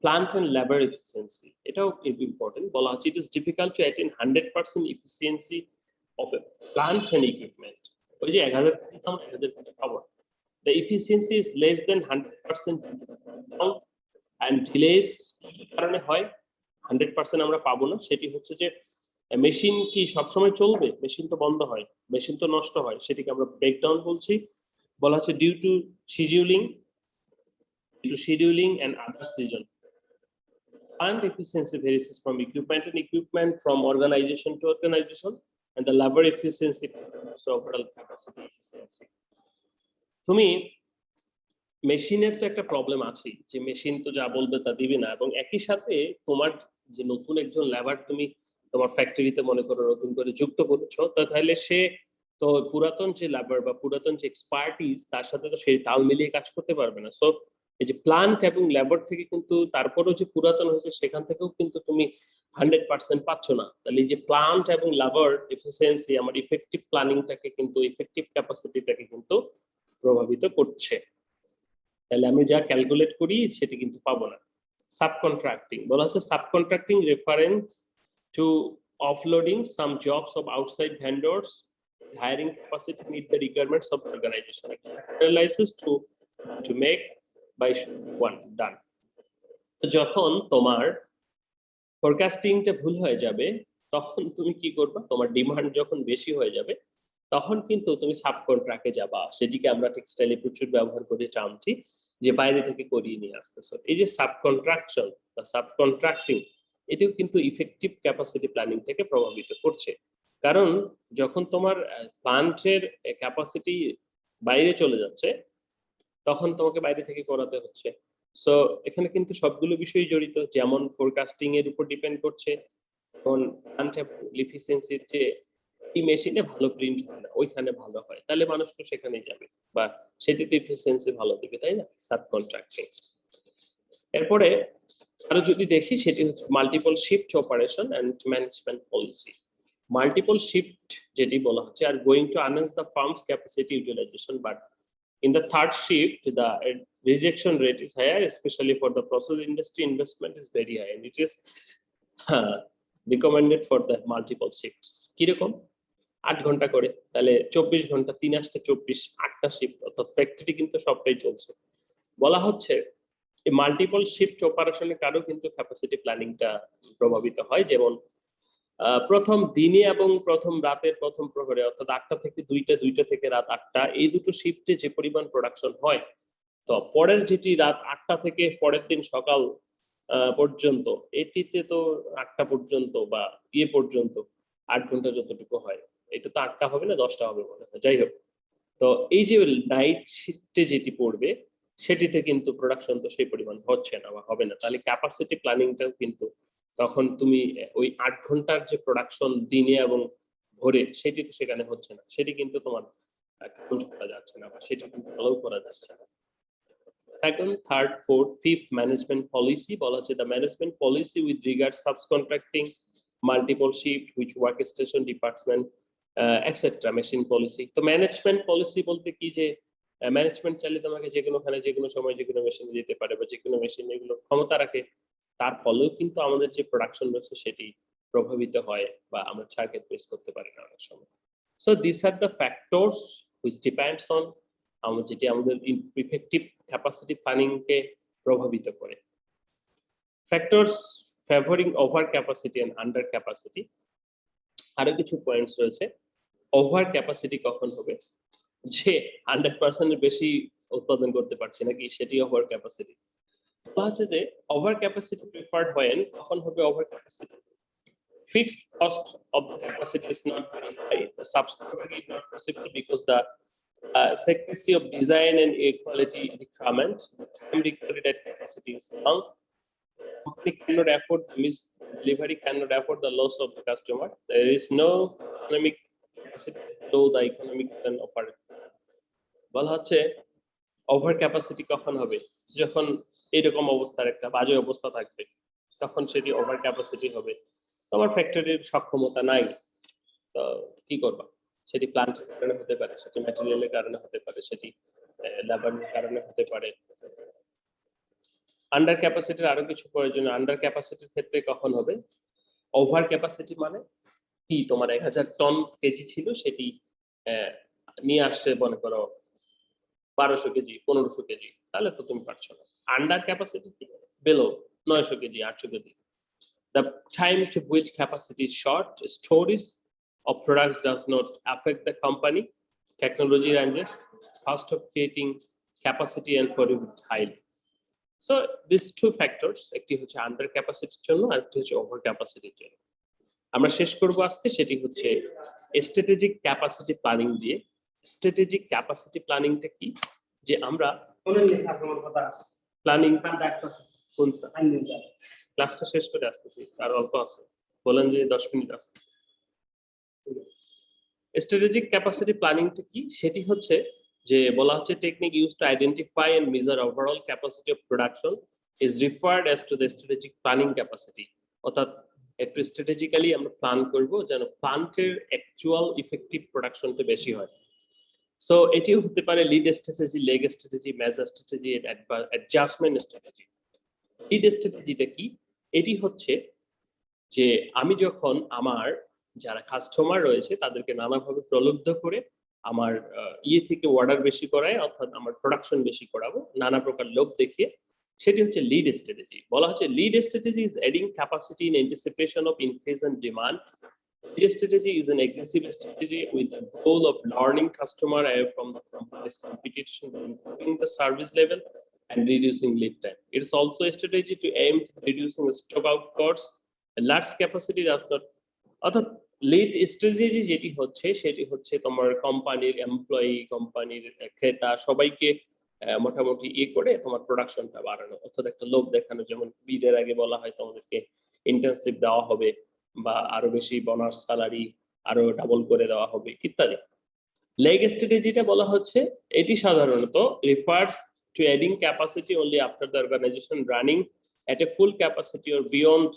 Plant and labor efficiency, এটাও কিন্তু ইম্পর্টেন্ট। বলা হচ্ছে it is difficult to attain 100% efficiency of a plant and equipment। ওই যে 1000 পাবো, the efficiency is less than 100% and delays কারণে হয় 100% আমরা পাবো না। সেটি হচ্ছে যে মেশিন কি সবসময় চলবে? মেশিন তো বন্ধ হয়, মেশিন তো নষ্ট হয়, সেটিকে আমরা ব্রেকডাউন বলছি। বলা হচ্ছে due to scheduling and other reason, plant efficiency varies from equipment, from organization to organization, and the labor efficiency so overall capacity efficiency। তুমি মেশিনের তো একটা প্রবলেম আছে যে মেশিন তো যা বলবে তা দিবে না, এবং একই সাথে তোমার যে নতুন একজন লেবার তুমি তোমার ফ্যাক্টরিতে মনে করো নতুন করে যুক্ত করেছো, তো তাহলে সে তো পুরাতন যে লেবার বা পুরাতন যে এক্সপার্টিস তার সাথে তো সেই তাল মিলিয়ে কাজ করতে পারবে না। সো এই যে প্লান্ট এবং লেবার থেকে কিন্তু তারপরেও যে পুরাতন হয়েছে সেখান থেকেও কিন্তু তুমি 100% পাচ্ছ না। তাহলে এই যে প্লান্ট এবং লেবার এফিসিয়েন্সি আমার ইফেক্টিভ প্ল্যানিংটাকে কিন্তু ইফেক্টিভ ক্যাপাসিটিটাকে কিন্তু প্রভাবিত করছে। তাহলে আমি যা ক্যালকুলেট করি সেটা কিন্তু পাবো না। সাবকন্ট্রাক্টিং বলা হচ্ছে subcontracting reference to offloading some jobs of outside vendors, hiring capacity to meet the requirements of the organization, analysis to make by one done। তো যখন তোমার ফোরকাস্টিংটা ভুল হয়ে যাবে তখন তুমি কি করবে? তোমার ডিমান্ড যখন বেশি হয়ে যাবে তখন কিন্তু তুমি সাবকন্ট্রাক্টে যাবা, সেটিকে আমরা টেক্সটাইলে প্রচুর ব্যবহার করে জানছি যে বাইরে থেকে করিয়ে নিয়ে আসতেছো। এই যে সাবকন্ট্রাকশন বা সাবকন্ট্রাক্টিং, এটিও কিন্তু ইফেক্টিভ ক্যাপাসিটি প্ল্যানিং থেকে প্রভাবিত করছে। কারণ যখন তোমার প্লান্টের ক্যাপাসিটি বাইরে চলে যাচ্ছে তখন তোমাকে বাইরে থেকে করাতে হচ্ছে। সো এখানে কিন্তু সবগুলো বিষয় জড়িত, যেমন ফোরকাস্টিং এর উপর ডিপেন্ড করছে, যেমন প্লান্ট এফিসিয়েন্সির যে এই মেশিনে ভালো প্রিন্ট হয় না, ওইখানে ভালো হয়, তাহলে মানুষ তো সেখানেই যাবে বা সেটিতে এফিসিয়েন্সি ভালো দিবে, তাই না? সাবকন্ট্রাক্টিং। এরপরে আরো যদি দেখি সেটি হচ্ছে multiple shift operation and management policy. Multiple shift যেটি বলা হচ্ছে are going to enhance the firm's capacity utilisation, but in the third shift the rejection rate is higher, especially for the process industry. Investment is very high and it is recommended for the multiple shifts। কিরকম? 8 ঘন্টা করে, তাহলে 24 ঘন্টা, 3 আসতে 24, 8টা শিফট, অর্থাৎ ফ্যাক্টরি কিন্তু সবটাই চলছে। বলা হচ্ছে এই মাল্টিপল শিফট অপারেশনের কারণে কিন্তু ক্যাপাসিটি প্ল্যানিংটা প্রভাবিত হয়। যেমন প্রথম দিনে এবং প্রথম রাতের প্রথম প্রহরে, অর্থাৎ 8টা থেকে 2টা, 2টা থেকে রাত 8টা, এই দুটো শিফটে যে পরিমাণ প্রোডাকশন হয়, তো পরের যেটি রাত 8টা থেকে পরের দিন সকাল পর্যন্ত, এটিতে তো 8টা পর্যন্ত বা পর্যন্ত 8 ঘন্টা যতটুকু হয়, এটা তো 8টা হবে না, 10টা হবে মনে হয়। যাই হোক, তো এই যে নাইট শিফটে যেটি পড়বে সেটিতে কিন্তু প্রোডাকশন তো সেই পরিমাণ হচ্ছে না বা হবে না, তাহলে ক্যাপাসিটি প্ল্যানিংটাও কিন্তু তখন তুমি ওই 8 ঘন্টার যে প্রোডাকশন দিনে এবং ভোরে সেটি তো সেখানে হচ্ছে না, সেটি কিন্তু তোমার কন্ট্রোল করা যাচ্ছে না বা সেটি কিন্তু ফলো করা যাচ্ছে না। Second, third, fourth, fifth management policy বলা হচ্ছে the management policy with regard subcontracting, multiple shift, which work station department etcetera, machine policy. তো ম্যানেজমেন্ট পলিসি বলতে কি যে ম্যানেজমেন্ট চাইলে তোমাকে যে কোনোখানে যে কোনো সময় যে কোনো মেশিনে যেতে পারে বা যে কোনো মেশিন এগুলো ক্ষমতা রাখে, তার ফলেও কিন্তু আমাদের যে প্রোডাকশন রয়েছে সেটি প্রভাবিত হয় বা আমরা টার্গেট প্লেস করতে পারি না অনেক সময়। So this are the factors which depends on যেটি আমাদের ইফেক্টিভ ক্যাপাসিটি প্ল্যানিং কে প্রভাবিত করে। Factors favouring over capacity and under capacity, আরো কিছু পয়েন্টস রয়েছে। ওভার ক্যাপাসিটি কখন হবে? যে 100% এর বেশি উৎপাদন করতে পারছে নাকি, সেটি ওভার ক্যাপাসিটি। বলা যে ওভার ক্যাপাসিটি প্রিফার্ড হয় তখন হবে over capacity. Fixed cost of the capacity is not very high. The substituting is not possible because the secrecy of design and air quality requirements, time required at capacity is long. company cannot afford miss delivery, cannot afford the loss of the customer. There is no economic capacity below the economic can operate. বলা হচ্ছে ওভার ক্যাপাসিটি কখন হবে, যখন এরকম অবস্থার একটা বাজে অবস্থা থাকবে তখন সেটি ওভার ক্যাপাসিটি হবে। তোমার ফ্যাক্টরির সক্ষমতা নাই, তো কি করবা? সেটি প্ল্যান্টের কারণে হতে পারে, সেটি ম্যাটেরিয়ালের কারণে হতে পারে, সেটি লেবারের কারণে হতে পারে। আন্ডার ক্যাপাসিটির আরো কিছু প্রয়োজন। আন্ডার ক্যাপাসিটির ক্ষেত্রে কখন হবে? ওভার ক্যাপাসিটি মানে কি, তোমার 1000 টন কেজি ছিল, সেটি নিয়ে আসছে মনে করো 1200 কেজি 1500 কেজি, তাহলে তো তুমি পারছো না। আন্ডার ক্যাপাসিটি কি? Below 900 KG 800 KG. The time to which capacity is short, storage of products does not affect the company. Technology ranges, cost of creating capacity and profit highly. So these two factors, একটি হচ্ছে আন্ডার ক্যাপাসিটির জন্য আর একটি হচ্ছে ওভার ক্যাপাসিটির জন্য। আমরা শেষ করব আজকে, সেটি হচ্ছে স্ট্র্যাটেজিক ক্যাপাসিটি প্ল্যানিং দিয়ে। স্ট্র্যাটেজিক ক্যাপাসিটি প্ল্যানিংটা কি, যে আমরা প্ল্যানিং কোন ক্লাসটা শেষ করে আসতেছি, আর অল্প আছে, বলেন যে 10 মিনিট আছে। স্ট্র্যাটেজিক ক্যাপাসিটি প্ল্যানিংটা কি, সেটি হচ্ছে যে বলা হচ্ছে technique use to identify and measure overall capacity of production is referred as to the strategic planning capacity. অর্থাৎ একটু স্ট্র্যাটেজিক্যালি আমরা প্ল্যান করব যেন প্ল্যান্টের অ্যাকচুয়াল ইফেক্টিভ প্রোডাকশনটা বেশি হয়। সো এটি হতে পারে lead strategy, lag strategy, measure strategy, adjustment strategy. Lead স্ট্র্যাটেজিটা কি? এটি হচ্ছে যে আমি যখন আমার যারা কাস্টমার রয়েছে তাদেরকে নানাভাবে প্রলুব্ধ করে আমার থেকে অর্ডার বেশি করায়, অর্থাৎ আমার প্রোডাকশন বেশি করাবো নানা প্রকার লোভ দেখিয়ে, সেটি হচ্ছে লিড স্ট্র্যাটেজি। বলা হচ্ছে lead strategy is adding capacity in anticipation of increase in demand. Lead strategy is an aggressive strategy with the goal of learning customer from the company's competition, improving the service level and reducing lead time. It is also a strategy to aim to reducing stock out costs. A large capacity does not. অর্থাৎ লিড স্ট্র্যাটেজি যেটি হচ্ছে সেটি হচ্ছে তোমার কোম্পানির এমপ্লয়ি, কোম্পানির ক্রেতা সবাইকে মোটামুটি করে তোমার প্রোডাকশনটা বাড়ানো, অর্থাৎ একটা লোভ দেখানো। যেমন বিদের আগে বলা হয় তোমাদেরকে ইন্টার্নশিপ দেওয়া হবে, বা আরো বেশি বোনাস স্যালারি আরো ডাবল করে দেওয়া হবে ইত্যাদি। লেগ স্ট্র্যাটেজিটা বলা হচ্ছে এটি সাধারণত refers to adding capacity only after the organisation running at a full capacity or beyond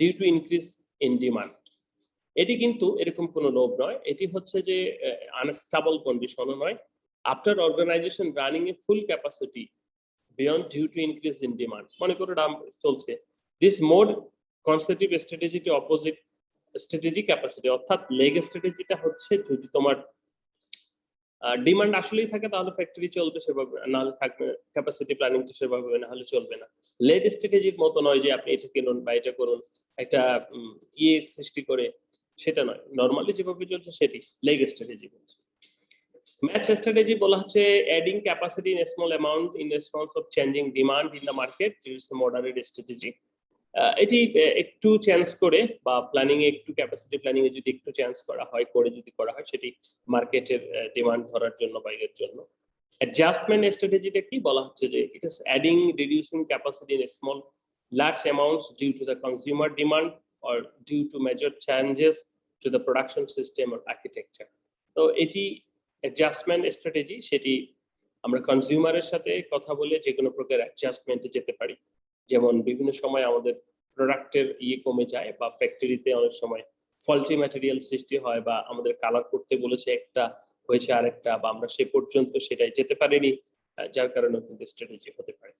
due to increase in demand. এটি কিন্তু এরকম কোনো লোভ নয়, এটি হচ্ছে যে আনস্টেবল কন্ডিশনও নয়। After organisation running a full capacity beyond due to increase in demand, মনে করো দাম চলছে। This mode conceptive strategy to opposite strategic capacity. অর্থাৎ লেগ স্ট্র্যাটেজিটা হচ্ছে যদি তোমার ডিমান্ড আসলেই থাকে তাহলে ফ্যাক্টরি চলবে সেভাবে, নাহলে থাকবে ক্যাপাসিটি প্ল্যানিংটা সেভাবে না হলে চলবে না। লেগ স্ট্র্যাটেজির মতো নয় যে আপনি এটা কিনুন বা এটা করুন একটা সৃষ্টি করে, সেটা নয়। নরমালি যেভাবে চলছে সেটি লেগ স্ট্র্যাটেজি বলছে। ম্যাচ স্ট্র্যাটেজি বলা হচ্ছে adding capacity in small amount in response of changing demand in the market. It's a moderate strategy. এটি একটু চেঞ্জ করে বা প্ল্যানিং এ একটু ক্যাপাসিটি প্ল্যানিং এ যদি একটু চেঞ্জ করা হয়, যদি করা হয় সেটি মার্কেটের ডিমান্ড ধরার জন্য বা এর জন্য। অ্যাডজাস্টমেন্ট স্ট্র্যাটেজিটা কি বলা হচ্ছে যে it is adding reducing capacity in small large amounts due to the consumer demand or due to major changes to the production system or architecture. তো এটি অ্যাডজাস্টমেন্ট স্ট্র্যাটেজি, সেটি আমরা কনজিউমারের সাথে কথা বলে যে কোনো প্রকার অ্যাডজাস্টমেন্টে যেতে পারি। যেমন বিভিন্ন সময় আমাদের প্রোডাক্টের কমে যায় বা ফ্যাক্টরিতে অনেক সময় ফল্টি ম্যাটেরিয়াল সৃষ্টি হয়, বা আমাদের কালার করতে বলেছে একটা হয়েছে আরেকটা, বা আমরা সে পর্যন্ত সেটাই যেতে পারিনি, যার কারণে কিন্তু স্ট্র্যাটেজি হতে পারে।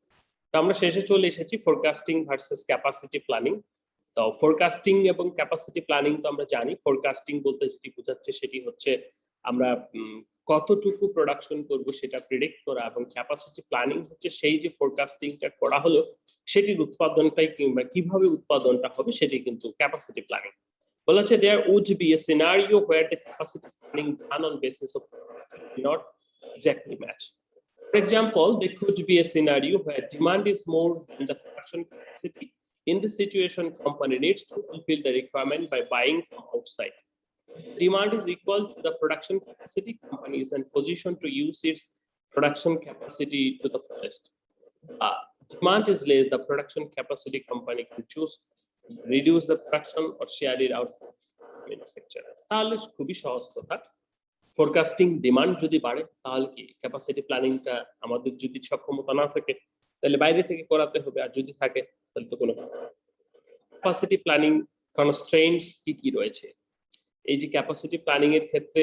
তো আমরা শেষে চলে এসেছি ফোরকাস্টিং ভার্সেস ক্যাপাসিটি প্ল্যানিং। তো ফোরকাস্টিং এবং ক্যাপাসিটি প্ল্যানিং তো আমরা জানি। ফোরকাস্টিং বলতে যেটি বোঝাচ্ছে সেটি হচ্ছে আমরা কতটুকু প্রোডাকশন করব সেটা প্রেডিক্ট করা, এবং ক্যাপাসিটি প্ল্যানিং হচ্ছে সেই যে ফোরকাস্টিংটা করা হলো সেটির উৎপাদনটাই কিংবা কিভাবে উৎপাদনটা হবে সেটি কিন্তু ক্যাপাসিটি প্ল্যানিং। বলা হচ্ছে there would be a scenario where the capacity planning done on basis of not exactly match. For example, there could be a scenario where demand is more than the production capacity. In this situation, company needs to fulfill the requirement by buying from outside. Demand is equal to the production capacity. Company is in position to use its production capacity to the fullest. Demand is less, the production capacity company can choose reduce the production or share it out manufacturer. তাহলে খুবই সহজ কথা, ফোরকাস্টিং ডিমান্ড যদি বাড়ে তাহলে কি ক্যাপাসিটি প্ল্যানিংটা আমাদের যদি সক্ষমতা না থাকে তাহলে বাইরে থেকে করাতে হবে, আর যদি থাকে তাহলে তো কোনো ক্যাপাসিটি প্ল্যানিং কনস্ট্রেইনটস কি কি রয়েছে, এই যে ক্যাপাসিটি প্ল্যানিং এর ক্ষেত্রে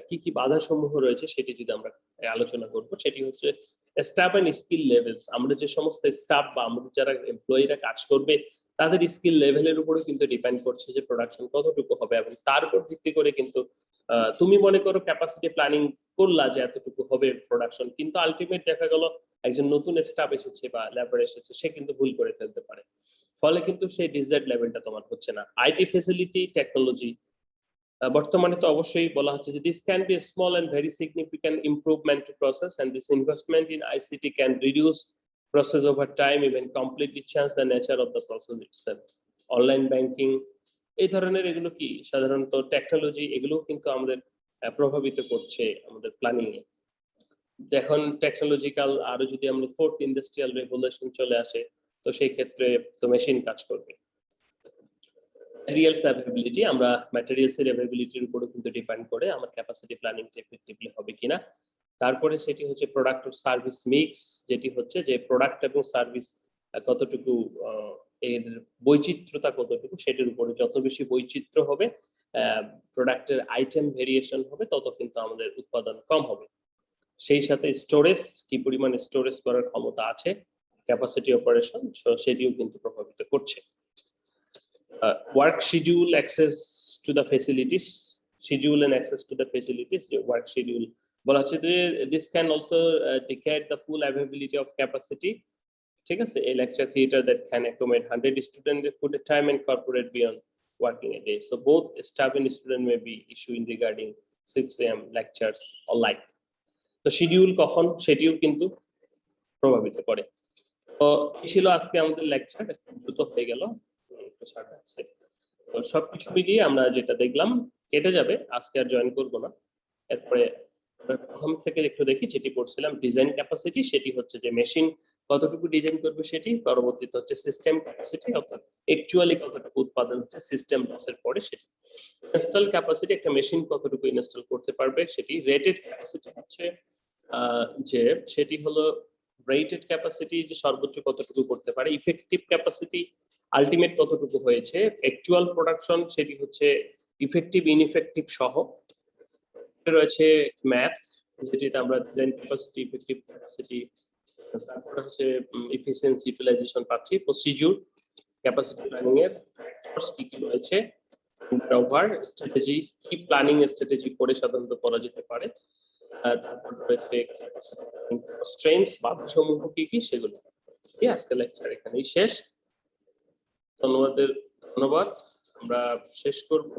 কি কি বাধা সমূহ রয়েছে সেটি যদি আমরা আলোচনা করব, সেটি হচ্ছে স্টাফ এন্ড স্কিল লেভেলস। আমরা যে সমস্ত স্টাফ বা আমাদের যারা এমপ্লয়িরা কাজ করবে তাদের স্কিল লেভেলের উপরে কিন্তু ডিপেন্ড করছে যে প্রোডাকশন কতটুকু হবে, এবং তার উপর ভিত্তি করে কিন্তু তুমি মনে করো ক্যাপাসিটি প্ল্যানিং করলা যে এতটুকু হবে প্রোডাকশন, কিন্তু আলটিমেট দেখা গেল একজন নতুন স্টাফ এসেছে বা লেবার এসেছে, সে কিন্তু ভুল করে ফেলতে পারে, ফলে কিন্তু সেই ডিজায়ার্ড লেভেলটা তোমার হচ্ছে না। আইটি ফ্যাসিলিটি টেকনোলজি বর্তমানে তো অবশ্যই বলা হচ্ছে যে this can be small and very significant improvement to process and this investment in ICT can reduce process over time even completely change the nature of the process itself. Online banking এই ধরনের এগুলো কি সাধারণত টেকনোলজি, এগুলো কিন্তু আমাদের প্রভাবিত করছে আমাদের প্ল্যানিং এ। এখন টেকনোলজিক্যাল আরো যদি আমরা ফোর্থ ইন্ডাস্ট্রিয়াল রেভলিউশন চলে আসে, তো সেই ক্ষেত্রে তো মেশিন কাজ করবে। ম্যাটেরিয়ালস অ্যাভেলেবিলিটি, আমরা ম্যাটেরিয়ালস এর অ্যাভেলেবিলিটির উপরে কিন্তু ডিপেন্ড করে আমার ক্যাপাসিটি প্ল্যানিংটা এফেক্টিভলি হবে কিনা। তারপরে সেটি হচ্ছে প্রোডাক্ট ও সার্ভিস মিক্স, যেটি হচ্ছে যে প্রোডাক্ট এবং সার্ভিস কতটুকু এর বৈচিত্র্যতা কতটুকু, সেটির উপরে যত বেশি বৈচিত্র্য হবে, প্রোডাক্টের আইটেম ভেরিয়েশন হবে, তত কিন্তু আমাদের উৎপাদন কম হবে। সেই সাথে স্টোরেজ, কি পরিমাণ স্টোরেজ করার ক্ষমতা আছে, ক্যাপাসিটি অপারেশন, সেটিও কিন্তু প্রভাবিত করছে। Work schedule, access to the facilities, schedule and access to the facilities, work schedule বলা হচ্ছে যে this can also dictate the full availability of capacity, ঠিক আছে, a lecture theater that can accommodate 100 students at a time and corporate beyond working a day, so both staff and student may be issuing regarding 6 AM lectures or like, তো শিডিউল কখন সেটিও কিন্তু প্রভাবিত করে। তো এই ছিল আজকে আমাদের লেকচার, দ্রুত হয়ে গেল, তো সবকিছু মিলিয়ে আমরা যেটা দেখলাম কেটে যাবে, আজকে আর জয়েন করবো না। এরপরে প্রথম থেকে একটু দেখি যেটি পড়ছিলাম ডিজাইন ক্যাপাসিটি, সেটি হচ্ছে যে মেশিন কতটুকু ডিজাইন করবে সেটি, পরবর্তীতে হচ্ছে সিস্টেম ক্যাপাসিটি, অর্থাৎ অ্যাকচুয়ালি কতটুকু উৎপাদন হচ্ছে সিস্টেম লসের পরে সেটি। ইনস্টল ক্যাপাসিটি, একটা মেশিন কতটুকু ইনস্টল করতে পারবে সেটি। রেটেড ক্যাপাসিটি হচ্ছে যে সেটি হলো রেটেড ক্যাপাসিটি, যে সর্বোচ্চ কতটুকু করতে পারে। ইফেক্টিভ ক্যাপাসিটি আলটিমেট কতটুকু হয়েছে। অ্যাকচুয়াল প্রোডাকশন সেটি হচ্ছে ইফেক্টিভ ইনইফেক্টিভ সহ। রয়েছে ম্যাথ, যেটিতে আমরা ডিজাইন ক্যাপাসিটি, ইফেক্টিভ ক্যাপাসিটি, তারপরে হচ্ছে এফিসিয়েন্সি ইউটিলাইজেশন পাচ্ছি। প্রসিডিউর ক্যাপাসিটি প্ল্যানিং এর ফ্যাক্টরস কি কি রয়েছে, ওভার স্ট্র্যাটেজি, কি প্ল্যানিং স্ট্র্যাটেজি করে সাধারণত করা যেতে পারে, তারপর রয়েছে কনস্ট্রেইনটস, বাধাসমূহ কি কি সেগুলো। আজকে লেকচার এখানেই শেষ, ধন্যবাদ, আমরা শেষ করব।